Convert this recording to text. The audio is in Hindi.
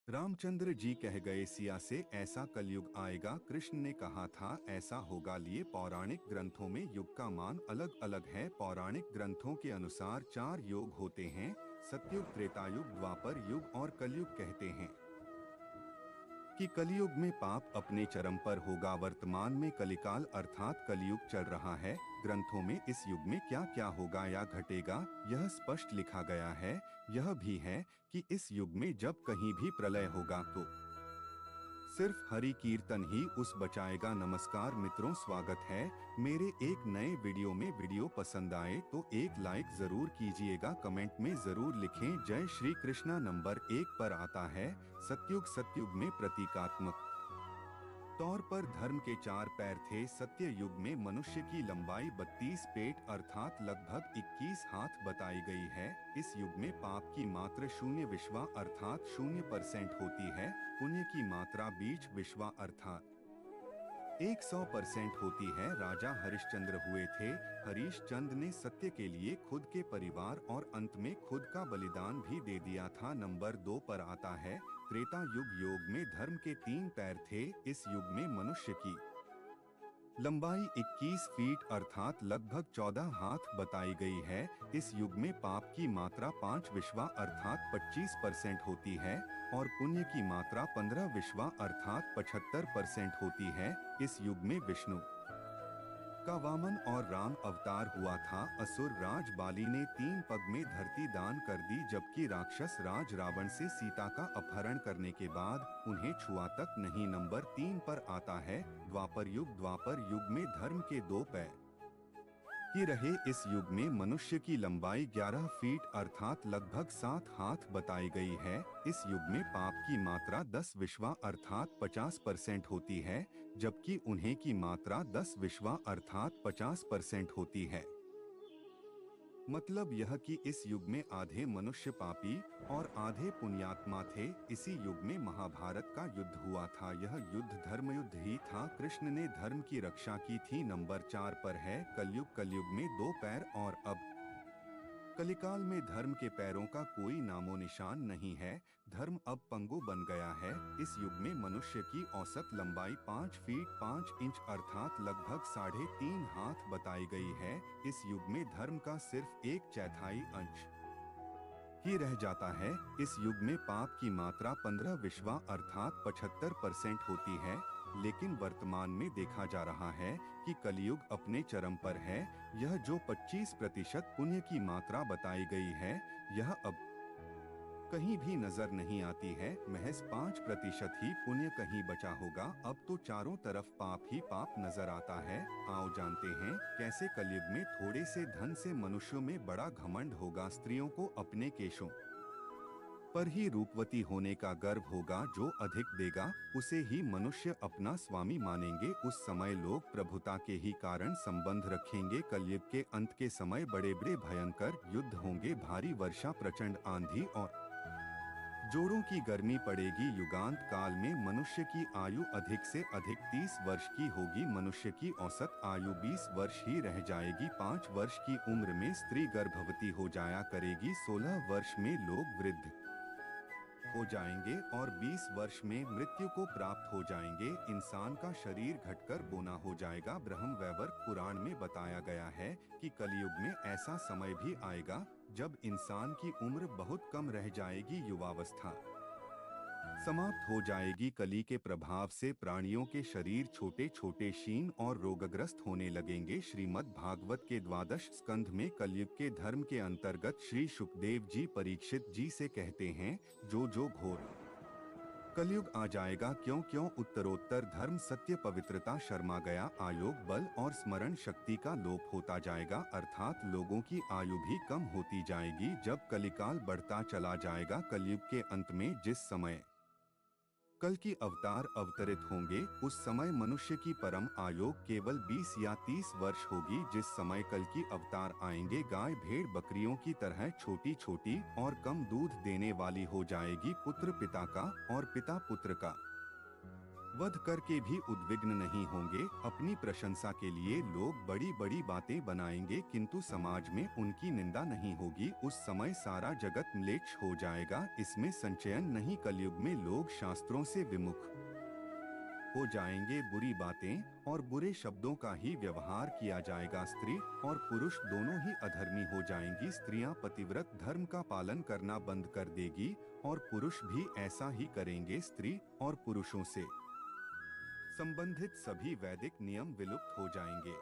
रामचंद्र जी कह गए सिया से ऐसा कलयुग आएगा। कृष्ण ने कहा था ऐसा होगा। लिए पौराणिक ग्रंथों में युग का मान अलग अलग है। पौराणिक ग्रंथों के अनुसार 4 युग होते हैं, सतयुग, त्रेतायुग, द्वापर युग और कलयुग। कहते हैं कि कलयुग में पाप अपने चरम पर होगा। वर्तमान में कलिकाल अर्थात कलयुग चल रहा है। ग्रंथों में इस युग में क्या क्या होगा या घटेगा यह स्पष्ट लिखा गया है। यह भी है कि इस युग में जब कहीं भी प्रलय होगा तो सिर्फ हरि कीर्तन ही उस बचाएगा। नमस्कार मित्रों, स्वागत है मेरे एक नए वीडियो में। वीडियो पसंद आए तो एक लाइक जरूर कीजिएगा। कमेंट में जरूर लिखें जय श्री कृष्णा। नंबर 1 पर आता है सतयुग। सतयुग में प्रतीकात्मक तौर पर धर्म के 4 पैर थे। सत्य युग में मनुष्य की लंबाई 32 पेट अर्थात लगभग 21 हाथ बताई गई है। इस युग में पाप की मात्रा 0 विश्वा अर्थात 0% होती है। पुण्य की मात्रा 20 विश्वा अर्थात 100% होती है। राजा हरिश्चंद्र हुए थे। हरिश्चंद्र ने सत्य के लिए खुद के परिवार और अंत में खुद का बलिदान भी दे दिया था। नंबर 2 पर आता है त्रेता युग। योग में धर्म के 3 पैर थे। इस युग में मनुष्य की लंबाई 21 फीट अर्थात लगभग 14 हाथ बताई गई है। इस युग में पाप की मात्रा 5 विश्वा अर्थात 25% होती है और पुण्य की मात्रा 15 विश्वा अर्थात 75% होती है। इस युग में विष्णु का वामन और राम अवतार हुआ था। असुर राज बाली ने 3 पग में धरती दान कर दी, जबकि राक्षस राज रावण से सीता का अपहरण करने के बाद उन्हें छुआ तक नहीं। नंबर 3 पर आता है द्वापर युग। द्वापर युग में धर्म के 2 पैर ही रहे। इस युग में मनुष्य की लंबाई 11 फीट अर्थात लगभग 7 हाथ बताई गई है। इस युग में पाप की मात्रा 10 विश्वा अर्थात 50% होती है, जबकि उन्हें की मात्रा 10 विश्वा अर्थात 50% होती है। मतलब यह कि इस युग में आधे मनुष्य पापी और आधे पुण्यात्मा थे। इसी युग में महाभारत का युद्ध हुआ था। यह युद्ध धर्म युद्ध ही था। कृष्ण ने धर्म की रक्षा की थी। नंबर 4 पर है कलयुग। कलयुग में 2 पैर और अब कलिकाल में धर्म के पैरों का कोई नामो निशान नहीं है। धर्म अब पंगु बन गया है। इस युग में मनुष्य की औसत लंबाई 5 फीट 5 इंच अर्थात लगभग 3.5 हाथ बताई गई है। इस युग में धर्म का सिर्फ 1/4 अंश ही रह जाता है। इस युग में पाप की मात्रा 15 विश्वा अर्थात 75% होती है। लेकिन वर्तमान में देखा जा रहा है कि कलयुग अपने चरम पर है। यह जो 25% पुण्य की मात्रा बताई गई है, यह अब कहीं भी नजर नहीं आती है। महज 5% ही पुण्य कहीं बचा होगा। अब तो चारों तरफ पाप ही पाप नजर आता है। आओ जानते हैं कैसे कलयुग में थोड़े से धन से मनुष्यों में बड़ा घमंड होगा। स्त्रियों को अपने केशों पर ही रूपवती होने का गर्व होगा। जो अधिक देगा उसे ही मनुष्य अपना स्वामी मानेंगे। उस समय लोग प्रभुता के ही कारण संबंध रखेंगे। कलयुग के अंत के समय बड़े बड़े भयंकर युद्ध होंगे। भारी वर्षा, प्रचंड आंधी और जोरों की गर्मी पड़ेगी। युगांत काल में मनुष्य की आयु अधिक से अधिक 30 वर्ष की होगी। मनुष्य की औसत आयु 20 वर्ष ही रह जाएगी। 5 वर्ष की उम्र में स्त्री गर्भवती हो जाया करेगी। 16 वर्ष में लोग वृद्ध हो जाएंगे और 20 वर्ष में मृत्यु को प्राप्त हो जाएंगे। इंसान का शरीर घटकर बोना हो जाएगा। ब्रह्म वैवर्त पुराण में बताया गया है कि कलयुग में ऐसा समय भी आएगा जब इंसान की उम्र बहुत कम रह जाएगी। युवावस्था समाप्त हो जाएगी। कली के प्रभाव से प्राणियों के शरीर छोटे छोटे, क्षीण और रोगग्रस्त होने लगेंगे। श्रीमद् भागवत के 12 स्कंध में कलयुग के धर्म के अंतर्गत श्री सुखदेव जी परीक्षित जी से कहते हैं, जो घोर कलयुग आ जाएगा, क्यों क्यों उत्तरोत्तर धर्म, सत्य, पवित्रता शर्मा गया। आयोग, बल और स्मरण शक्ति का लोप होता जाएगा, अर्थात लोगों की आयु भी कम होती जाएगी। जब कलिकाल बढ़ता चला जाएगा, कलयुग के अंत में जिस समय कल की अवतार अवतरित होंगे, उस समय मनुष्य की परम आयु केवल 20 या 30 वर्ष होगी। जिस समय कल की अवतार आएंगे, गाय भेड़ बकरियों की तरह छोटी छोटी और कम दूध देने वाली हो जाएगी। पुत्र पिता का और पिता पुत्र का वध करके भी उद्विग्न नहीं होंगे। अपनी प्रशंसा के लिए लोग बड़ी बड़ी बातें बनाएंगे, किंतु समाज में उनकी निंदा नहीं होगी। उस समय सारा जगत म्लेच्छ हो जाएगा, इसमें संचयन नहीं। कलयुग में लोग शास्त्रों से विमुख हो जाएंगे। बुरी बातें और बुरे शब्दों का ही व्यवहार किया जाएगा। स्त्री और पुरुष दोनों ही अधर्मी हो जाएंगी। स्त्रियां पतिव्रत धर्म का पालन करना बंद कर देगी और पुरुष भी ऐसा ही करेंगे। स्त्री और पुरुषों से संबंधित सभी वैदिक नियम विलुप्त हो जाएंगे।